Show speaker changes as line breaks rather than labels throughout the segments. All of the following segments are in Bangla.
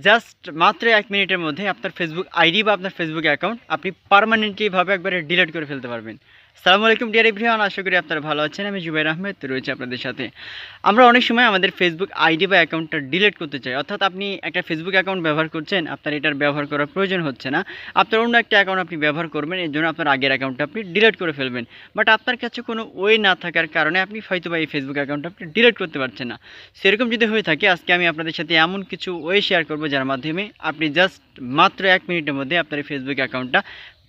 জাস্ট মাত্র ১ মিনিটের মধ্যে আপনার ফেসবুক আইডি বা আপনার ফেসবুক অ্যাকাউন্ট আপনি পার্মানেন্টলিভাবে একবারে ডিলিট করে ফেলতে পারবেন। আসসালামু আলাইকুম ডিয়ার এভরিওয়ান, আশা করি আপনারা ভালো আছেন। আমি জুবাইর আহমেদ রয়েছি আপনাদের সাথে। আমরা অনেক সময় আমাদের ফেসবুক আইডি বা অ্যাকাউন্টটা ডিলিট করতে চাই, অর্থাৎ আপনি একটা ফেসবুক অ্যাকাউন্ট ব্যবহার করছেন, আপনার এটার ব্যবহার করার প্রয়োজন হচ্ছে না, আপনার অন্য একটা অ্যাকাউন্ট আপনি ব্যবহার করবেন, এর জন্য আপনার আগের অ্যাকাউন্টটা আপনি ডিলিট করে ফেলবেন। বাট আপনার কাছে কোনো ওয়ে না থাকার কারণে আপনি হয়তো বা এই ফেসবুক অ্যাকাউন্টটা আপনি ডিলিট করতে পারছেন না। সেরকম যদি হয়ে থাকে, আজকে আমি আপনাদের সাথে এমন কিছু ওয়ে শেয়ার করব যার মাধ্যমে আপনি জাস্ট মাত্র ১ মিনিটের মধ্যে আপনার এই ফেসবুক অ্যাকাউন্টটা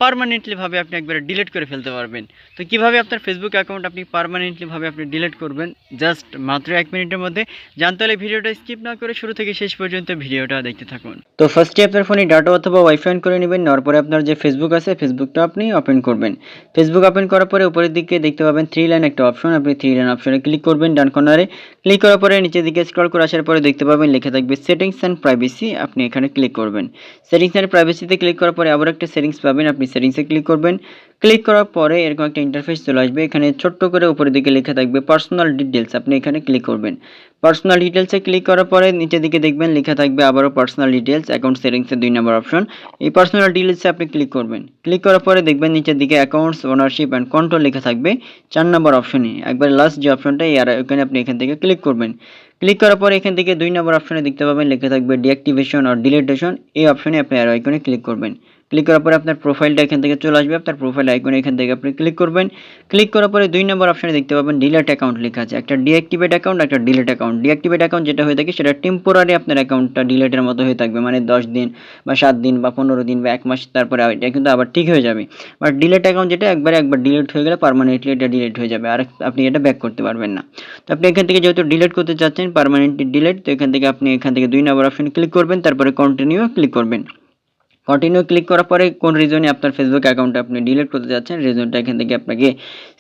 পার্মানেন্টলিভাবে আপনি একবারে ডিলিট করে ফেলতে পারবেন। তো কীভাবে আপনার ফেসবুক অ্যাকাউন্ট আপনি পার্মানেন্টলিভাবে আপনি ডিলিট করবেন জাস্ট মাত্র ১ মিনিটের মধ্যে, জানতে হলে ভিডিওটা স্কিপ না করে শুরু থেকে শেষ পর্যন্ত ভিডিওটা দেখতে থাকুন। তো ফার্স্টে আপনার ফোনে ডাটা অথবা ওয়াইফাই অন করে নেবেন। নেওয়ার পরে আপনার যে ফেসবুক আছে, ফেসবুকটা আপনি ওপেন করবেন। ফেসবুক ওপেন করার পরে উপরের দিকে দেখতে পাবেন 3 লাইন একটা অপশন, আপনি 3 লাইন অপশনে ক্লিক করবেন ডান কর্নারে। ক্লিক করার পরে নিচের দিকে স্ক্রল করে আসার পরে দেখতে পাবেন লেখা থাকবে সেটিংস অ্যান্ড প্রাইভেসি, আপনি এখানে ক্লিক করবেন। সেটিংস অ্যান্ড প্রাইভেসিতে ক্লিক করার পরে আবার একটা সেটিংস পাবেন, আপনি সেটিংসে ক্লিক করবেন। ক্লিক করার পরে এরকম একটা ইন্টারফেস চলে আসবে, এখানে ছোট্ট করে উপরের দিকে লেখা থাকবে পার্সোনাল ডিটেলস, আপনি এখানে ক্লিক করবেন। পার্সোনাল ডিটেলসে ক্লিক করার পরে নিচের দিকে দেখবেন লেখা থাকবে আবারও পার্সোনাল ডিটেলস, অ্যাকাউন্ট সেটিংসের 2 নম্বর অপশন। এই পার্সোনাল ডিটেলসে আপনি ক্লিক করবেন। ক্লিক করার পরে দেখবেন নিচের দিকে অ্যাকাউন্টস ওনারশিপ অ্যান্ড কন্ট্রোল লেখা থাকবে 4 নম্বর অপশনে, একবার লাস্ট যে অপশনটা এখানে আপনি এখান থেকে ক্লিক করবেন। ক্লিক করার পরে এখান থেকে 2 নম্বর অপশনে দেখতে পাবেন লেখা থাকবে ডিঅ্যাক্টিভেশন অর ডিলিটেশন, এই অপশনে আপনি অ্যারো আইকনে ক্লিক করবেন। ক্লিক করার পরে আপনার প্রোফাইলটা এখান থেকে চলে আসবে, আপনার প্রোফাইল আইকনে এখান থেকে আপনি ক্লিক করবেন। ক্লিক করার পরে 2 নম্বর অপশনে দেখতে পাবেন ডিলিট অ্যাকাউন্ট লেখা আছে, একটা ডিঅ্যাক্টিভেট অ্যাকাউন্ট, একটা ডিলিট অ্যাকাউন্ট। ডিঅ্যাক্টিভেট অ্যাকাউন্ট যেটা হয়ে থাকে সেটা টেম্পোরারি আপনার অ্যাকাউন্টটা ডিলিটের মতো হয়ে থাকবে, মানে 10 দিন বা 7 দিন বা 15 দিন বা 1 মাস, তারপরে এটা কিন্তু আবার ঠিক হয়ে যাবে। বাট ডিলিট অ্যাকাউন্ট যেটা একবার ডিলিট হয়ে গেলে পার্মানেন্টলি এটা ডিলিট হয়ে যাবে, আর আপনি এটা ব্যাক করতে পারবেন না। তো আপনি এখান থেকে যেহেতু ডিলিট করতে চাচ্ছেন পার্মানেন্টলি ডিলিট, তো এখান থেকে 2 নম্বর অপশনে ক্লিক করবেন, তারপরে কন্টিনিউ ক্লিক করবেন। কন্টিনিউ ক্লিক করার পরে কোন রিজনে আপনার ফেসবুক অ্যাকাউন্টটা আপনি ডিলিট করতে যাচ্ছেন রিজনটা এখান থেকে আপনাকে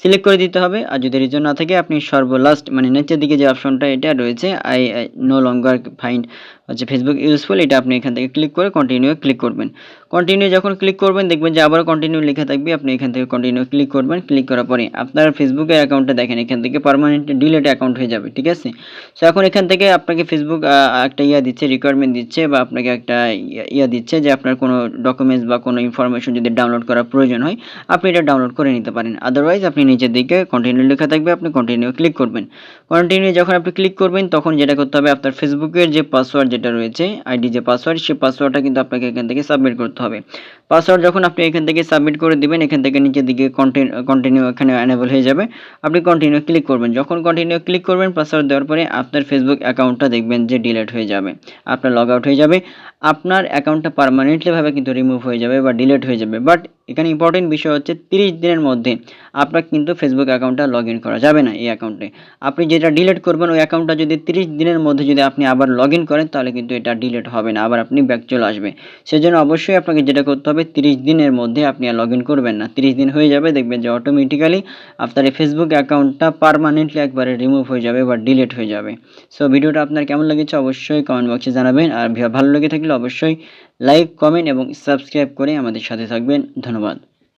সিলেক্ট করে দিতে হবে। আর যদি রিজন না থাকে আপনি সর্বলাস্ট মানে নিচের দিকে যে অপশনটা এটা রয়েছে আই নো লঙ্গার ফাইন্ড হচ্ছে ফেসবুক ইউজফুল, এটা আপনি এখান থেকে ক্লিক করে কন্টিনিউ ক্লিক করবেন। কন্টিনিউ যখন ক্লিক করবেন দেখবেন যে আবারও কন্টিনিউ লেখা থাকবে, আপনি এখান থেকে কন্টিনিউ ক্লিক করবেন। ক্লিক করার পরে আপনার ফেসবুকের অ্যাকাউন্টটা দেখেন এখান থেকে পার্মানেন্ট ডিলিট অ্যাকাউন্ট হয়ে যাবে, ঠিক আছে। সো এখন এখান থেকে আপনাকে ফেসবুক একটা দিচ্ছে, রিকোয়ারমেন্ট দিচ্ছে বা আপনাকে একটা দিচ্ছে যে আপনার কোনো ডকুমেন্টস বা কোনো ইনফরমেশন যদি ডাউনলোড করার প্রয়োজন হয় আপনি এটা ডাউনলোড করে নিতে পারেন। আদারওয়াইজ আপনি নিচের দিকে কন্টিনিউ লেখা থাকবে, আপনি কন্টিনিউ ক্লিক করবেন। কন্টিনিউ যখন আপনি ক্লিক করবেন তখন যেটা করতে হবে আপনার ফেসবুকের যে পাসওয়ার্ড যেটা রয়েছে আইডি যে পাসওয়ার্ড, সেই পাসওয়ার্ডটা কিন্তু আপনাকে এখান থেকে সাবমিট করতে হবে। পাসওয়ার্ড যখন আপনি এখান থেকে সাবমিট করে দিবেন এখান থেকে নিচের দিকে কন্টিনিউ এখানে এনেবল হয়ে যাবে, আপনি কন্টিনিউ ক্লিক করবেন। যখন কন্টিনিউ ক্লিক করবেন পাসওয়ার্ড দেওয়ার পরে আপনার ফেসবুক অ্যাকাউন্টটা দেখবেন যে ডিলিট হয়ে যাবে, আপনার লগ আউট হয়ে যাবে, আপনার অ্যাকাউন্টটা পার্মানেন্টলিভাবে কিন্তু রিমুভ হয়ে যাবে বা ডিলিট হয়ে যাবে। বাট এখানে ইম্পর্টেন্ট বিষয় হচ্ছে 30 দিনের মধ্যে আপনার কিন্তু ফেসবুক অ্যাকাউন্টটা লগ ইন করা যাবে না এই অ্যাকাউন্টে। আপনি যেটা ডিলিট করবেন ওই অ্যাকাউন্টটা যদি 30 দিনের মধ্যে যদি আপনি আবার লগ ইন করেন তাহলে কিন্তু এটা ডিলিট হবে না, আবার আপনি ব্যাক চলে আসবে। সেজন্য অবশ্যই আপনাকে যেটা করতে হবে 30 দিনের মধ্যে আপনি আর লগ ইন করবেন না। 30 দিন হয়ে যাবে দেখবেন যে অটোমেটিক্যালি আপনার এই ফেসবুক অ্যাকাউন্টটা পার্মানেন্টলি একবারে রিমুভ হয়ে যাবে বা ডিলিট হয়ে যাবে। সো ভিডিওটা আপনার কেমন লেগেছে অবশ্যই কমেন্ট বক্সে জানাবেন, আর ভালো লেগে থাকলে অবশ্যই লাইক, কমেন্ট এবং সাবস্ক্রাইব করে আমাদের সাথে থাকবেন। ধন্যবাদ।